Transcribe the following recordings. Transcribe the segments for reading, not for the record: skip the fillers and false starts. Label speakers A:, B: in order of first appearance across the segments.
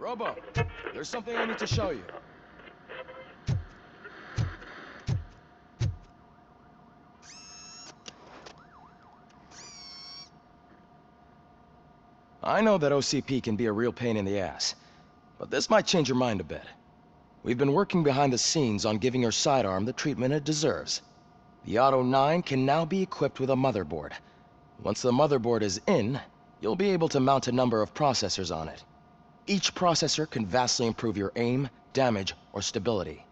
A: Robo, there's something I need to show you. I know that OCP can be a real pain in the ass, but this might change your mind a bit. We've been working behind the scenes on giving your sidearm the treatment it deserves. The Auto 9 can now be equipped with a motherboard. Once the motherboard is in, you'll be able to mount a number of processors on it. Each processor can vastly improve your aim, damage, or stability.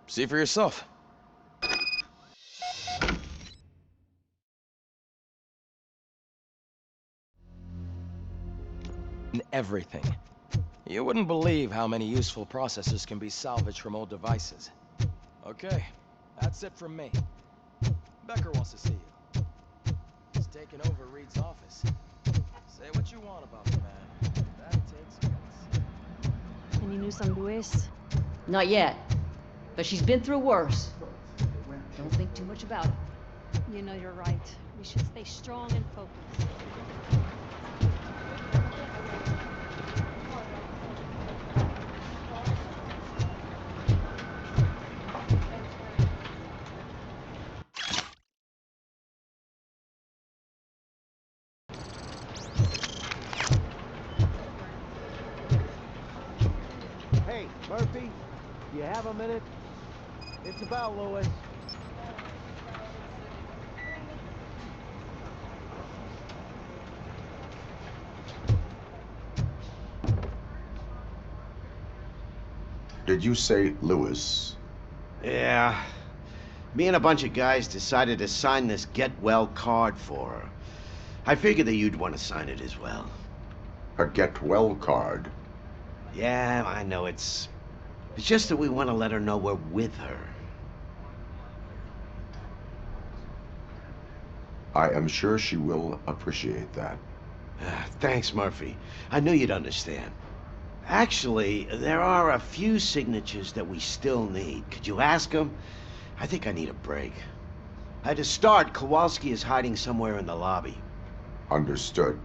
A: See for yourself. In everything. You wouldn't believe how many useful processors can be salvaged from old devices. Okay, that's it from me. Becker wants to see you. He's taken over Reed's office. Say what you want about the man. That takes guts.
B: Any news on Luis?
C: Not yet. But she's been through worse. Don't think too much about it.
B: You know you're right. We should stay strong and focused.
D: Hey, Murphy, you have a minute? It's about Lewis.
E: Did you say Lewis?
D: Yeah. Me and a bunch of guys decided to sign this get well card for her. I figured that you'd want to sign it as well.
E: A get well card?
D: Yeah, I know it's just that we want to let her know we're with her.
E: I am sure she will appreciate that.
D: Thanks, Murphy. I knew you'd understand. Actually, there are a few signatures that we still need. Could you ask them? I think I need a break. To start, Kowalski is hiding somewhere in the lobby.
E: Understood.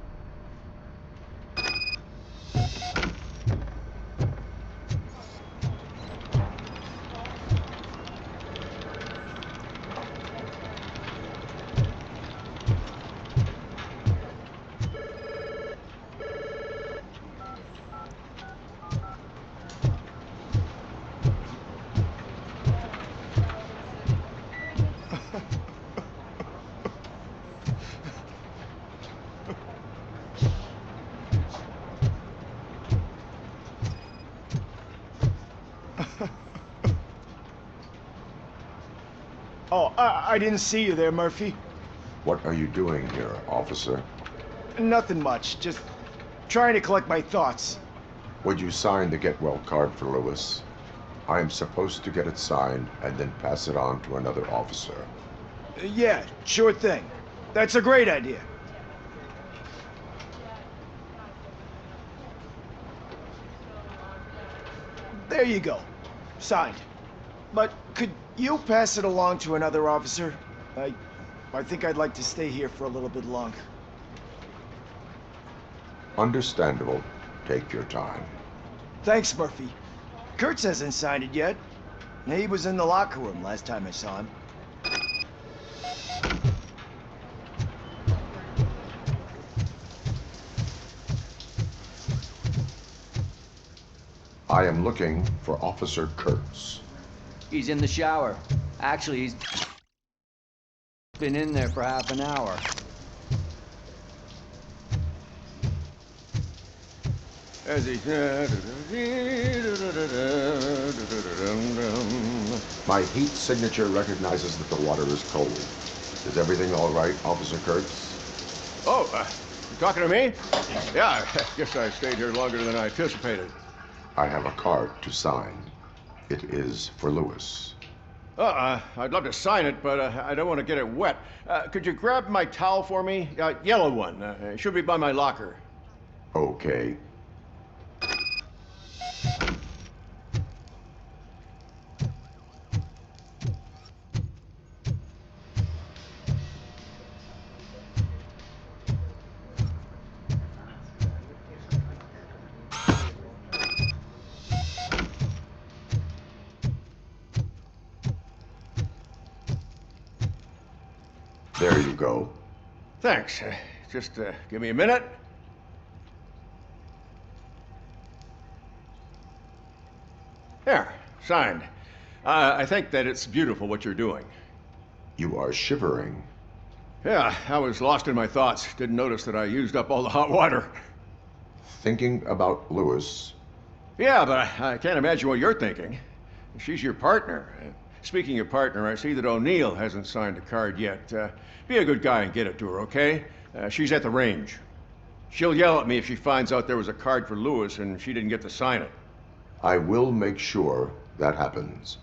F: Oh, I didn't see you there, Murphy.
E: What are you doing here, officer?
F: Nothing much, just trying to collect my thoughts.
E: Would you sign the get well card for Lewis? I am supposed to get it signed and then pass it on to another officer.
F: Yeah, sure thing. That's a great idea. There you go. Signed. But could you pass it along to another officer? I think I'd like to stay here for a little bit longer.
E: Understandable. Take your time.
F: Thanks, Murphy. Kurtz hasn't signed it yet. He was in the locker room last time I saw him.
E: I am looking for Officer Kurtz.
G: He's in the shower. Actually, he's been in there for half an hour.
D: As he...
E: My heat signature recognizes that the water is cold. Is everything all right, Officer Kurtz?
H: Oh, you talking to me? Yeah, I guess I stayed here longer than I anticipated.
E: I have a card to sign. It is for Lewis.
H: I'd love to sign it, but I don't want to get it wet. Could you grab my towel for me? Yellow one. It should be by my locker.
E: Okay. Here you go.
H: Thanks. Just give me a minute. There, signed. I think that it's beautiful what you're doing.
E: You are shivering.
H: Yeah, I was lost in my thoughts. Didn't notice that I used up all the hot water.
E: Thinking about Lewis.
H: Yeah, but I can't imagine what you're thinking. She's your partner. Speaking of partner, I see that O'Neill hasn't signed a card yet. Be a good guy and get it to her, okay? She's at the range. She'll yell at me if she finds out there was a card for Lewis and she didn't get to sign it.
E: I will make sure that happens.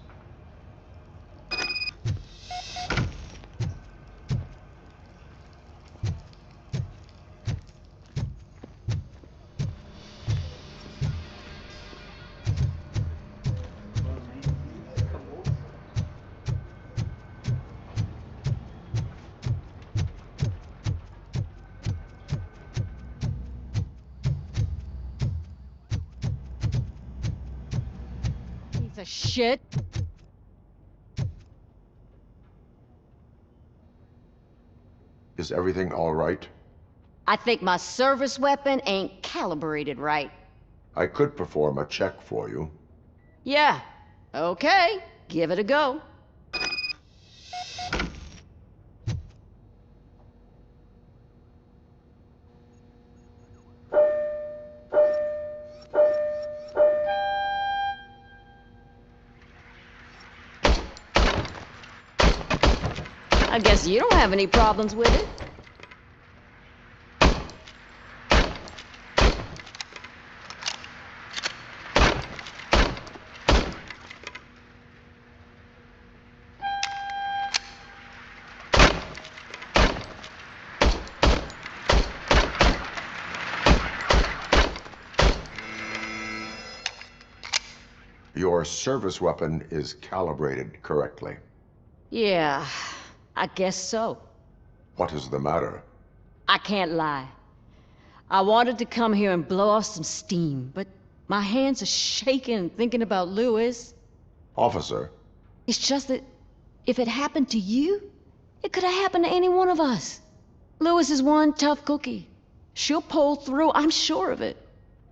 C: Piece of shit.
E: Is everything all right?
C: I think my service weapon ain't calibrated right.
E: I could perform a check for you.
C: Yeah, okay, give it a go. I guess you don't have any problems with it.
E: Your service weapon is calibrated correctly.
C: Yeah, I guess so.
E: What is the matter?
C: I can't lie. I wanted to come here and blow off some steam, but my hands are shaking thinking about Lewis.
E: Officer,
C: It's just that if it happened to you, it could have happened to any one of us. Lewis is one tough cookie. She'll pull through, I'm sure of it.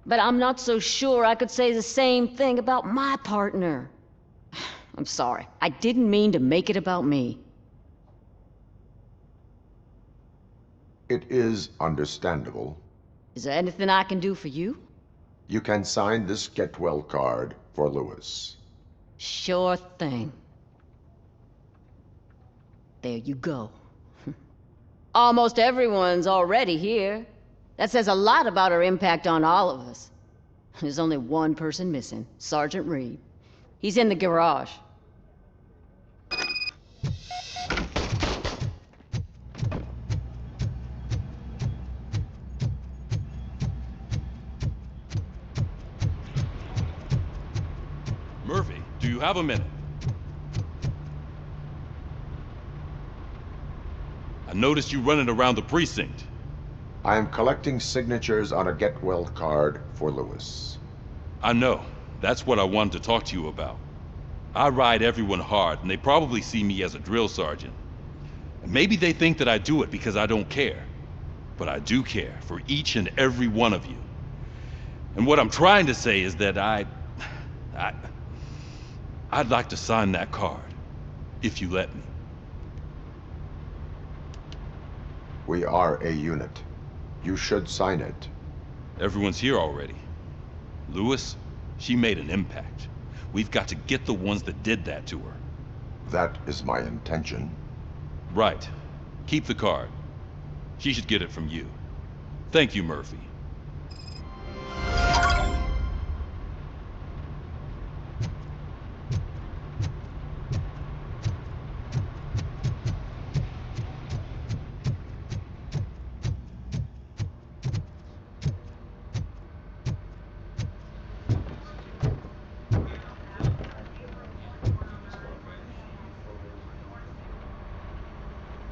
C: But I'm not so sure I could say the same thing about my partner. I'm sorry. I didn't mean to make it about me.
E: it is understandable.
C: Is there anything I can do for you?
E: You can sign this get well card for Lewis.
C: Sure thing. There you go. Almost everyone's already here. That says a lot about her impact on all of us. There's only one person missing, Sergeant Reed. He's in the garage.
I: Murphy, do you have a minute? I noticed you running around the precinct.
E: I am collecting signatures on a get well card for Lewis.
I: I know. That's what I wanted to talk to you about. I ride everyone hard, and they probably see me as a drill sergeant. And maybe they think that I do it because I don't care. But I do care for each and every one of you. And what I'm trying to say is that I'd like to sign that card, if you let me.
E: We are a unit. You should sign it.
I: Everyone's here already. Lewis, she made an impact. We've got to get the ones that did that to her.
E: That is my intention.
I: Right. Keep the card. She should get it from you. Thank you, Murphy.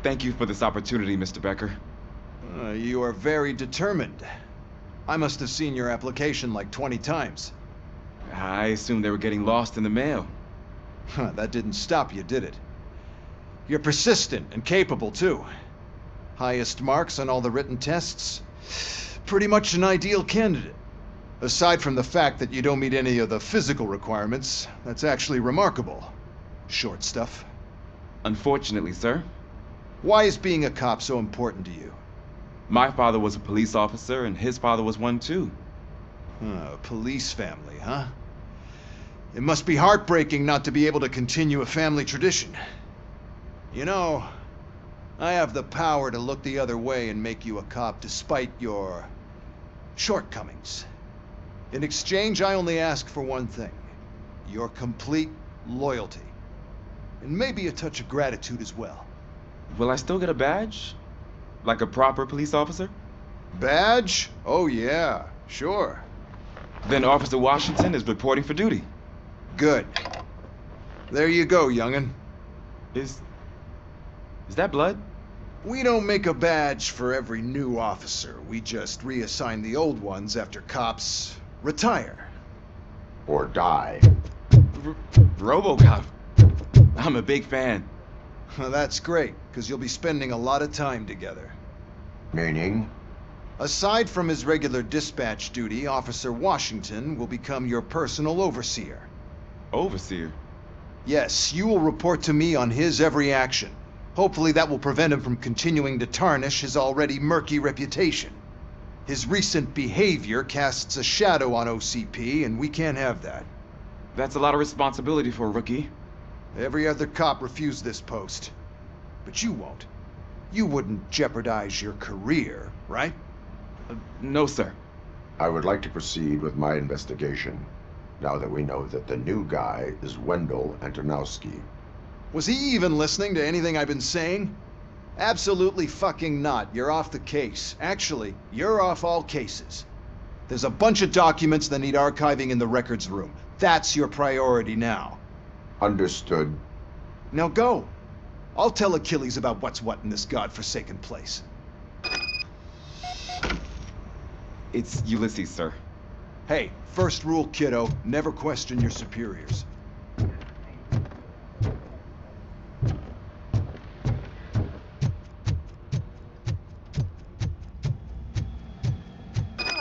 J: Thank you for this opportunity, Mr. Becker.
K: You are very determined. I must have seen your application like 20 times.
J: I assumed they were getting lost in the mail.
K: That didn't stop you, did it? You're persistent and capable, too. Highest marks on all the written tests. Pretty much an ideal candidate. Aside from the fact that you don't meet any of the physical requirements, that's actually remarkable. Short stuff.
J: Unfortunately, sir.
K: Why is being a cop so important to you?
J: My father was a police officer, and his father was one too.
K: A police family, huh? It must be heartbreaking not to be able to continue a family tradition. You know, I have the power to look the other way and make you a cop despite your shortcomings. In exchange, I only ask for one thing. Your complete loyalty. And maybe a touch of gratitude as well.
J: Will I still get a badge? Like a proper police officer?
K: Badge? Oh yeah, sure.
J: Then Officer Washington is reporting for duty.
K: Good. There you go, young'un.
J: Is that blood?
K: We don't make a badge for every new officer. We just reassign the old ones after cops retire.
E: Or die.
J: RoboCop. I'm a big fan.
K: Well, that's great, because you'll be spending a lot of time together.
E: Meaning?
K: Aside from his regular dispatch duty, Officer Washington will become your personal overseer.
J: Overseer?
K: Yes, you will report to me on his every action. Hopefully that will prevent him from continuing to tarnish his already murky reputation. His recent behavior casts a shadow on OCP, and we can't have that.
J: That's a lot of responsibility for a rookie.
K: Every other cop refused this post. But you won't. You wouldn't jeopardize your career, right?
J: No, sir.
E: I would like to proceed with my investigation, now that we know that the new guy is Wendell Antonowski.
K: Was he even listening to anything I've been saying? Absolutely fucking not. You're off the case. Actually, you're off all cases. There's a bunch of documents that need archiving in the records room. That's your priority now.
E: Understood.
K: Now go. I'll tell Achilles about what's what in this godforsaken place.
J: It's Ulysses, sir.
K: Hey, first rule, kiddo, never question your superiors.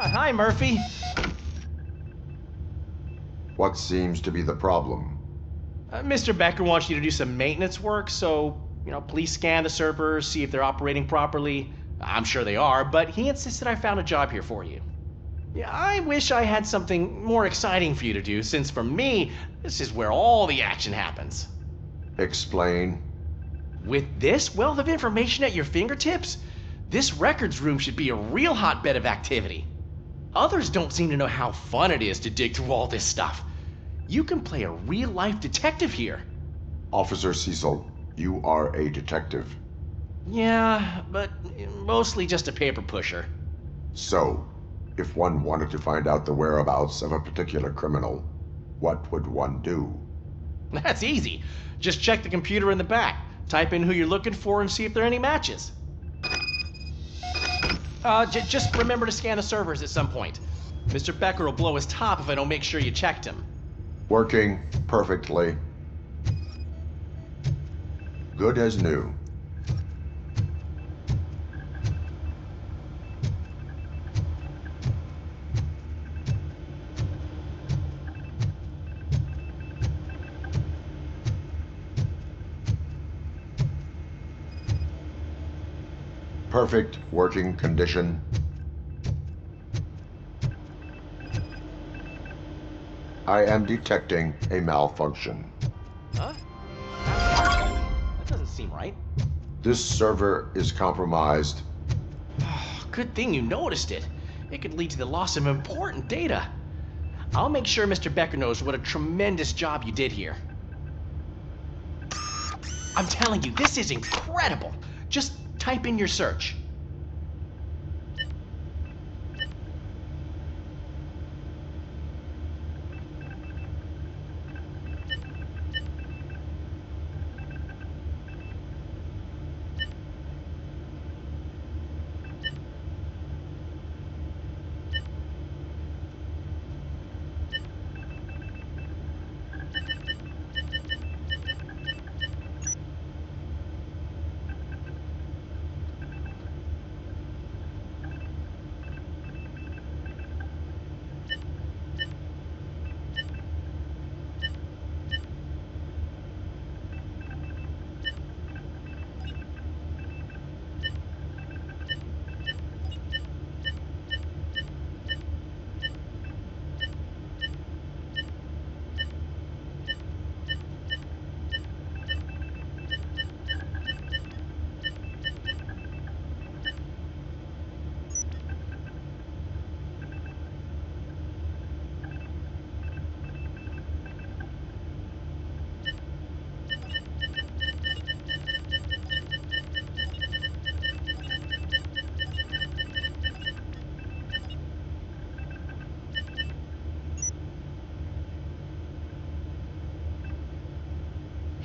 L: Hi, Murphy.
E: What seems to be the problem?
L: Mr. Becker wants you to do some maintenance work, so, please scan the servers, see if they're operating properly. I'm sure they are, but he insisted I found a job here for you. Yeah, I wish I had something more exciting for you to do, since for me, this is where all the action happens.
E: Explain.
L: With this wealth of information at your fingertips, this records room should be a real hotbed of activity. Others don't seem to know how fun it is to dig through all this stuff. You can play a real-life detective here.
E: Officer Cecil, you are a detective.
L: Yeah, but mostly just a paper pusher.
E: So, if one wanted to find out the whereabouts of a particular criminal, what would one do?
L: That's easy. Just check the computer in the back, type in who you're looking for, and see if there are any matches. Just remember to scan the servers at some point. Mr. Becker will blow his top if I don't make sure you checked him.
E: Working perfectly. Good as new. Perfect working condition. I am detecting a malfunction.
L: Huh? That doesn't seem right.
E: This server is compromised.
L: Good thing you noticed it. It could lead to the loss of important data. I'll make sure Mr. Becker knows what a tremendous job you did here. I'm telling you, this is incredible. Just type in your search.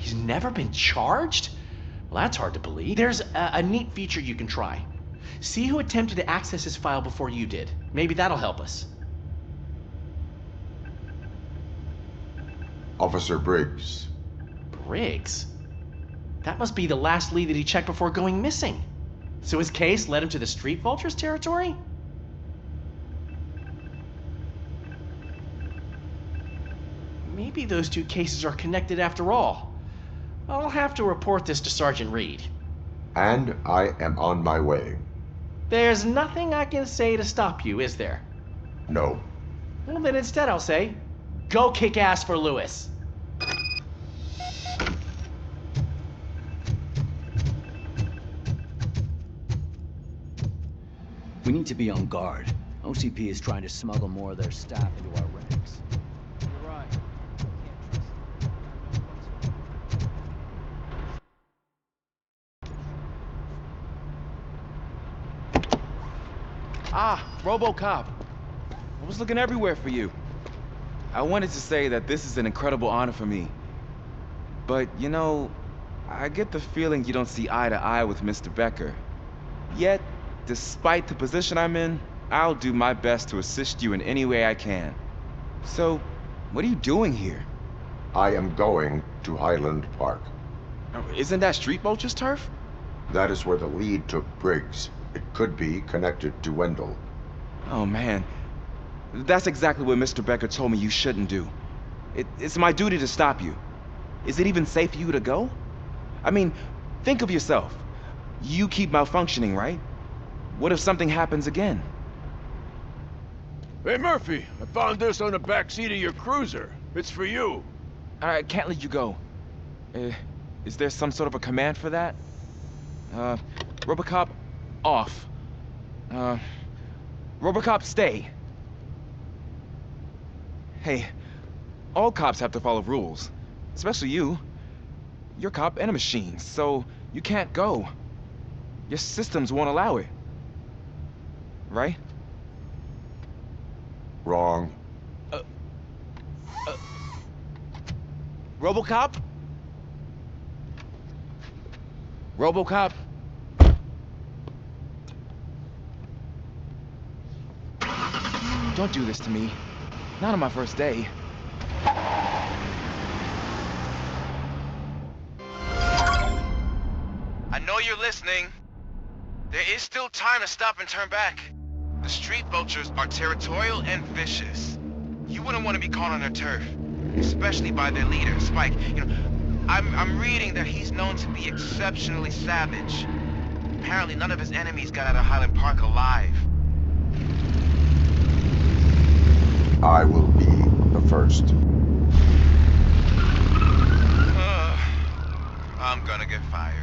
L: He's never been charged? Well, that's hard to believe. There's a neat feature you can try. See who attempted to access his file before you did. Maybe that'll help us.
E: Officer Briggs.
L: Briggs? That must be the last lead that he checked before going missing. So his case led him to the Street Vultures territory? Maybe those two cases are connected after all. I'll have to report this to Sergeant Reed.
E: And I am on my way.
L: There's nothing I can say to stop you, is there?
E: No.
L: Well, then instead I'll say, go kick ass for Lewis.
G: We need to be on guard. OCP is trying to smuggle more of their staff into our ranks. You're right.
J: Ah, RoboCop. I was looking everywhere for you. I wanted to say that this is an incredible honor for me. But, you know, I get the feeling you don't see eye to eye with Mr. Becker. Yet, despite the position I'm in, I'll do my best to assist you in any way I can. So, what are you doing here?
E: I am going to Highland Park.
J: Isn't that Street Vulture's turf?
E: That is where the lead took Briggs. It could be connected to Wendell.
J: Oh man, that's exactly what Mr. Becker told me you shouldn't do. It's my duty to stop you. Is it even safe for you to go? I mean, think of yourself. You keep malfunctioning, right? What if something happens again?
H: Hey, Murphy, I found this on the back seat of your cruiser. It's for you.
J: I can't let you go. Is there some sort of a command for that? RoboCop, off. RoboCop, stay. Hey, all cops have to follow rules. Especially you. You're a cop and a machine, so you can't go. Your systems won't allow it. Right?
E: Wrong.
J: RoboCop? RoboCop? Don't do this to me. Not on my first day.
M: I know you're listening. There is still time to stop and turn back. The Street Vultures are territorial and vicious. You wouldn't want to be caught on their turf, especially by their leader, Spike. You know, I'm reading that he's known to be exceptionally savage. Apparently none of his enemies got out of Highland Park alive.
E: I will be the first.
M: I'm gonna get fired.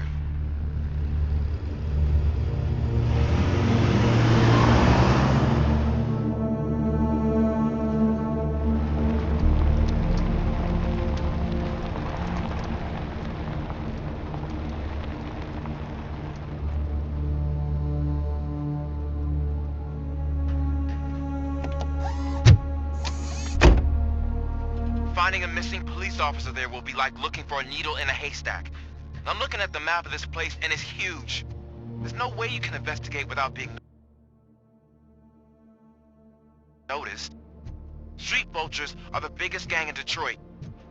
M: Finding a missing police officer there will be like looking for a needle in a haystack. I'm looking at the map of this place and it's huge. There's no way you can investigate without being noticed. Street Vultures are the biggest gang in Detroit.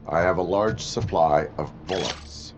E: I have a large supply of bullets.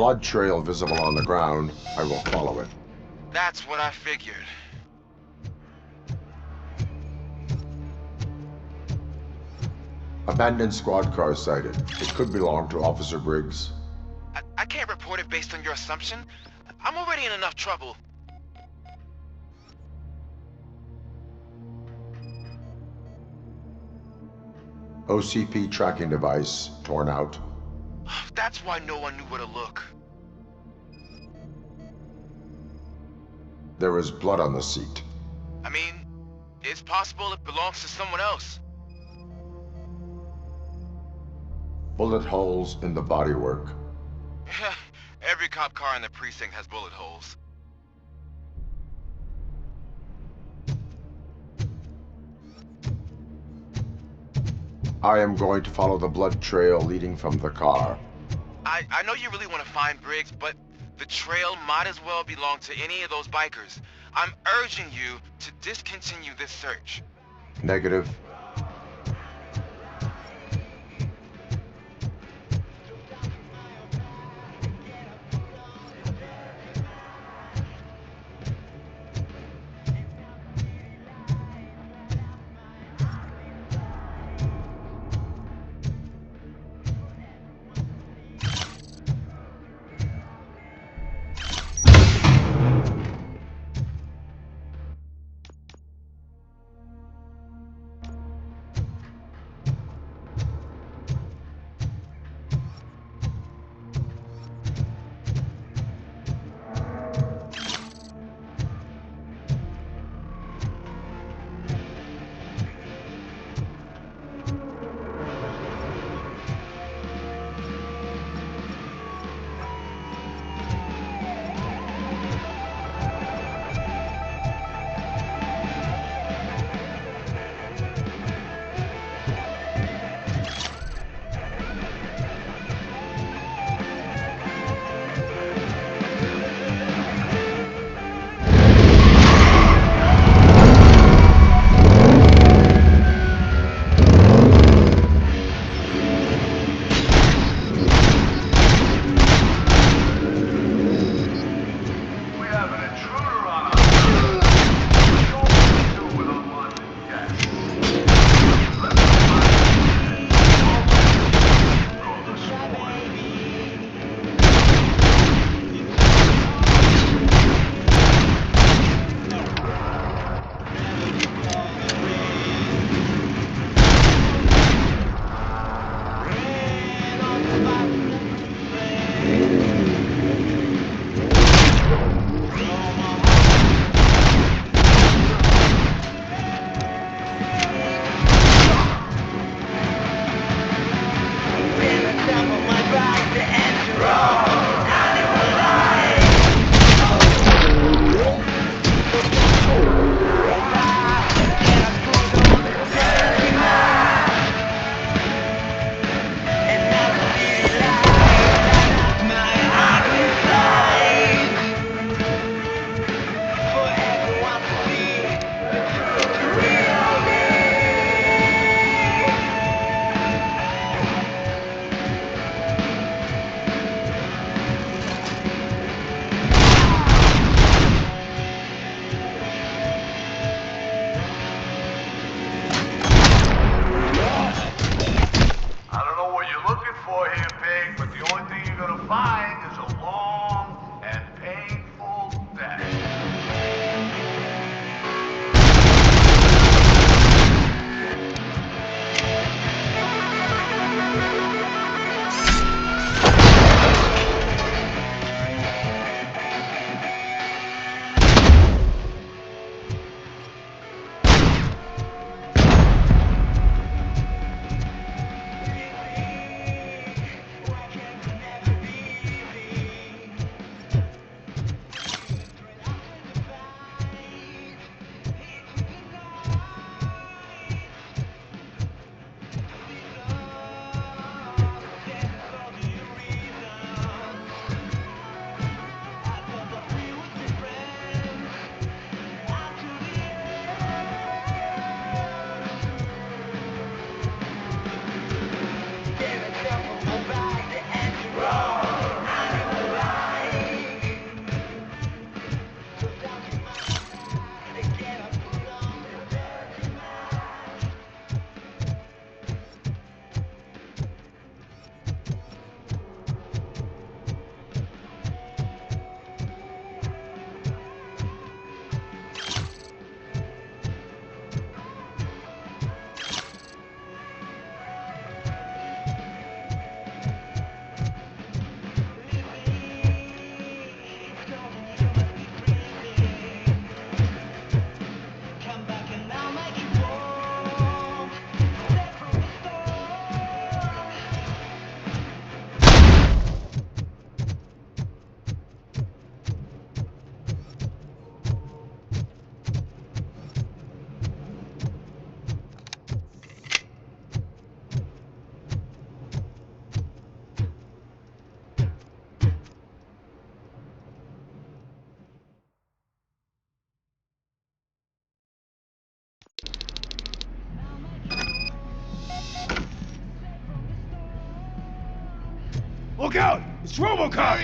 E: blood trail visible on the ground, I will follow it.
M: That's what I figured.
E: Abandoned squad car sighted. It could belong to Officer Briggs.
M: I can't report it based on your assumption. I'm already in enough trouble.
E: OCP tracking device torn out.
M: That's why no one knew where to look.
E: There is blood on the seat.
M: I mean, it's possible it belongs to someone else.
E: Bullet holes in the bodywork.
M: Every cop car in the precinct has bullet holes.
E: I am going to follow the blood trail leading from the car.
M: I know you really want to find Briggs, but the trail might as well belong to any of those bikers. I'm urging you to discontinue this search.
E: Negative.
D: Look out! It's RoboCop!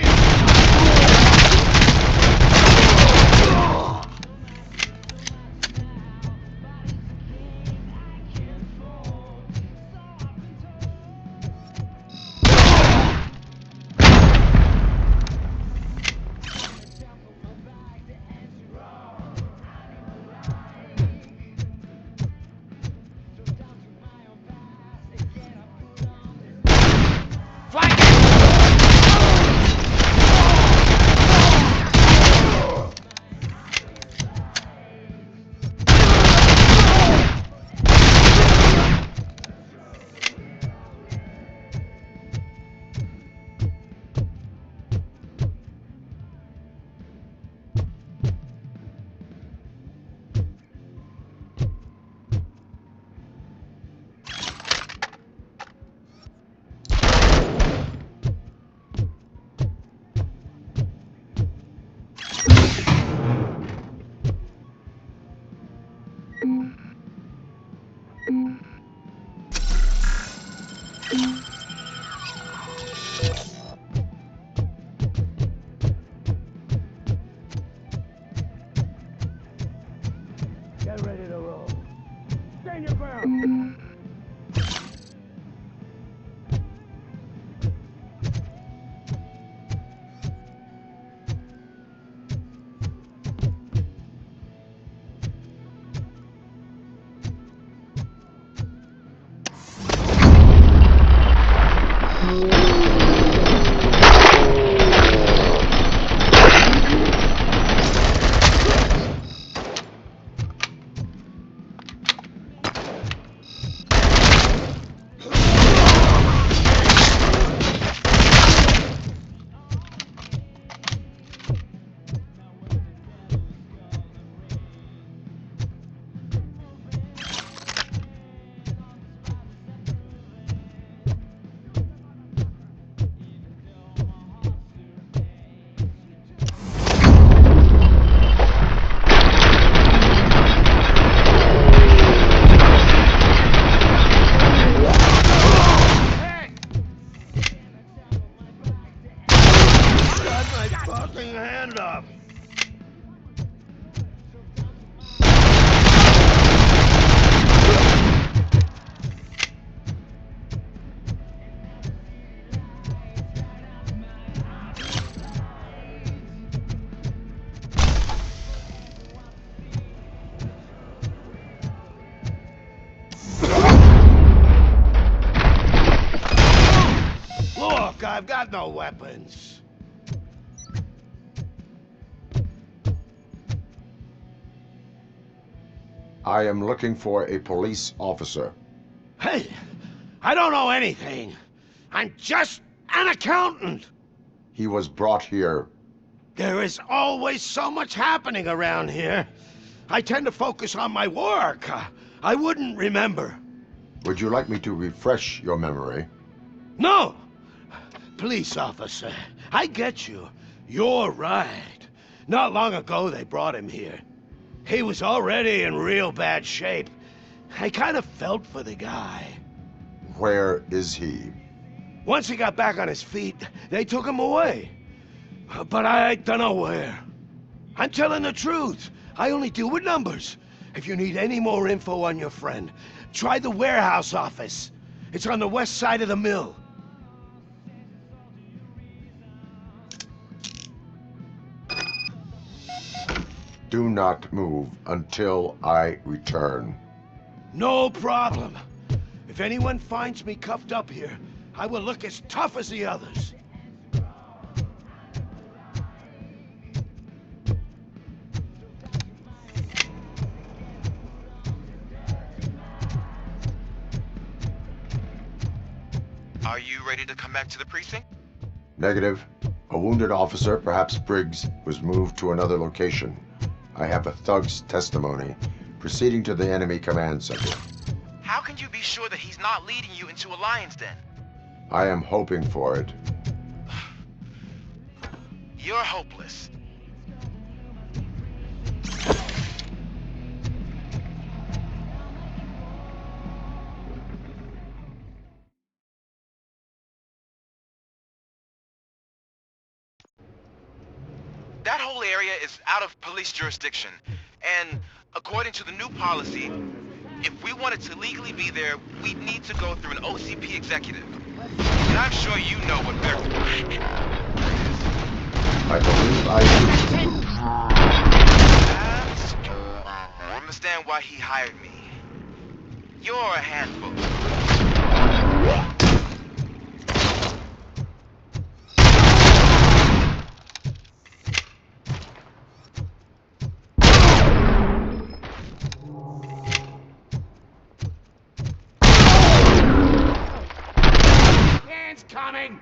D: Get ready to roll. Stand your ground. Fucking hand up! Look, I've got no weapons.
E: I am looking for a police officer.
D: Hey, I don't know anything. I'm just an accountant.
E: He was brought here.
D: There is always so much happening around here. I tend to focus on my work. I wouldn't remember.
E: Would you like me to refresh your memory?
D: No! Police officer, I get you. You're right. Not long ago they brought him here. He was already in real bad shape. I kind of felt for the guy.
E: Where is he?
D: Once he got back on his feet, they took him away. But I don't know where. I'm telling the truth. I only deal with numbers. If you need any more info on your friend, try the warehouse office. It's on the west side of the mill.
E: Do not move until I return.
D: No problem. If anyone finds me cuffed up here, I will look as tough as the others.
M: Are you ready to come back to the precinct?
E: Negative. A wounded officer, perhaps Briggs, was moved to another location. I have a thug's testimony, proceeding to the enemy command center.
M: How can you be sure that he's not leading you into a lion's den?
E: I am hoping for it.
M: You're hopeless. That whole area is out of police jurisdiction. And according to the new policy, if we wanted to legally be there, we'd need to go through an OCP executive. And I'm sure you know what their...
E: I believe I do.
M: I understand why he hired me. You're a handful.
D: Hands coming!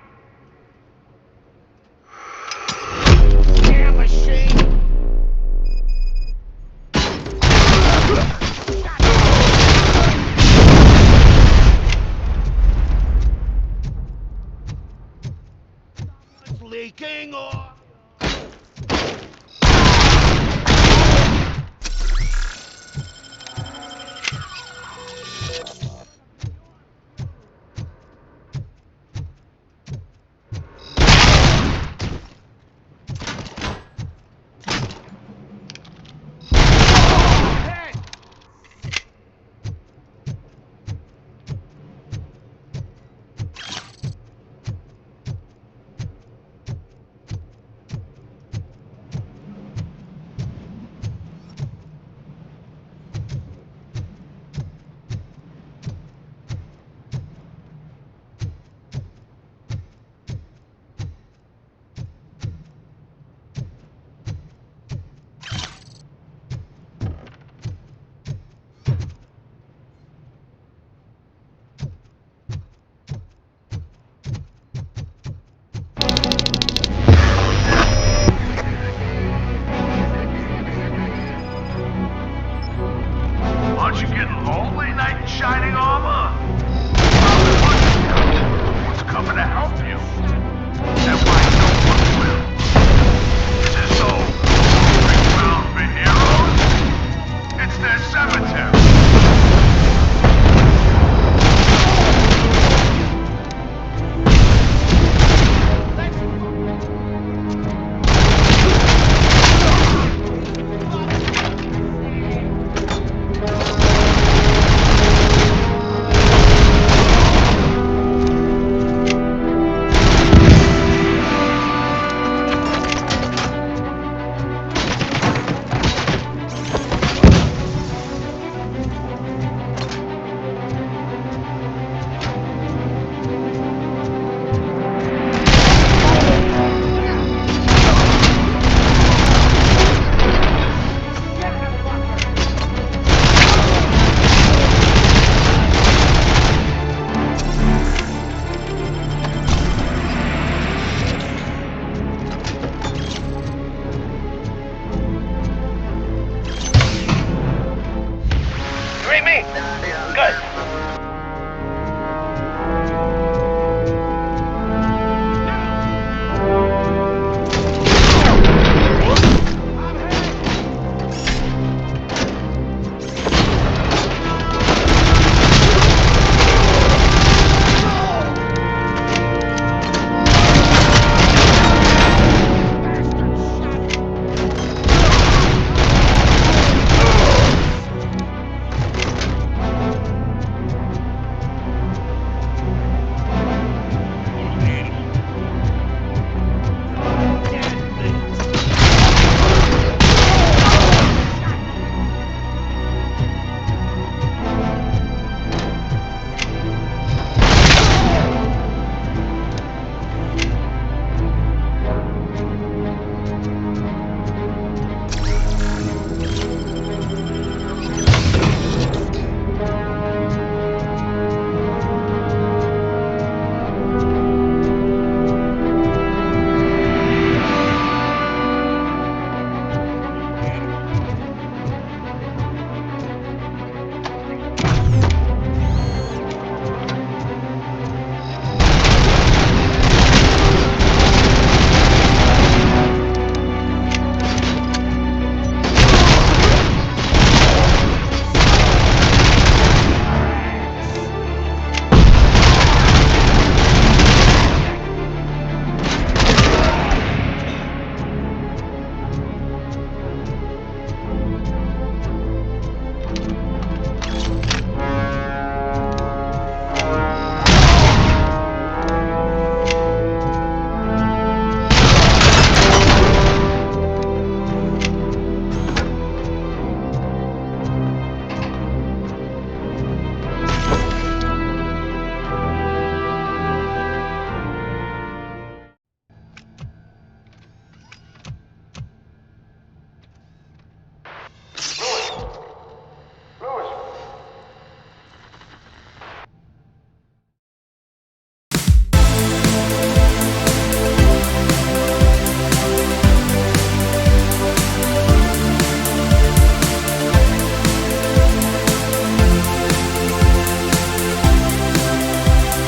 D: Damn machine! Someone's leaking or...
N: Aren't you getting lonely, knight in shining armor? What's coming to help you? That might know what will. Is it so? Big ground for heroes? It's their cemetery. You ain't me. Good.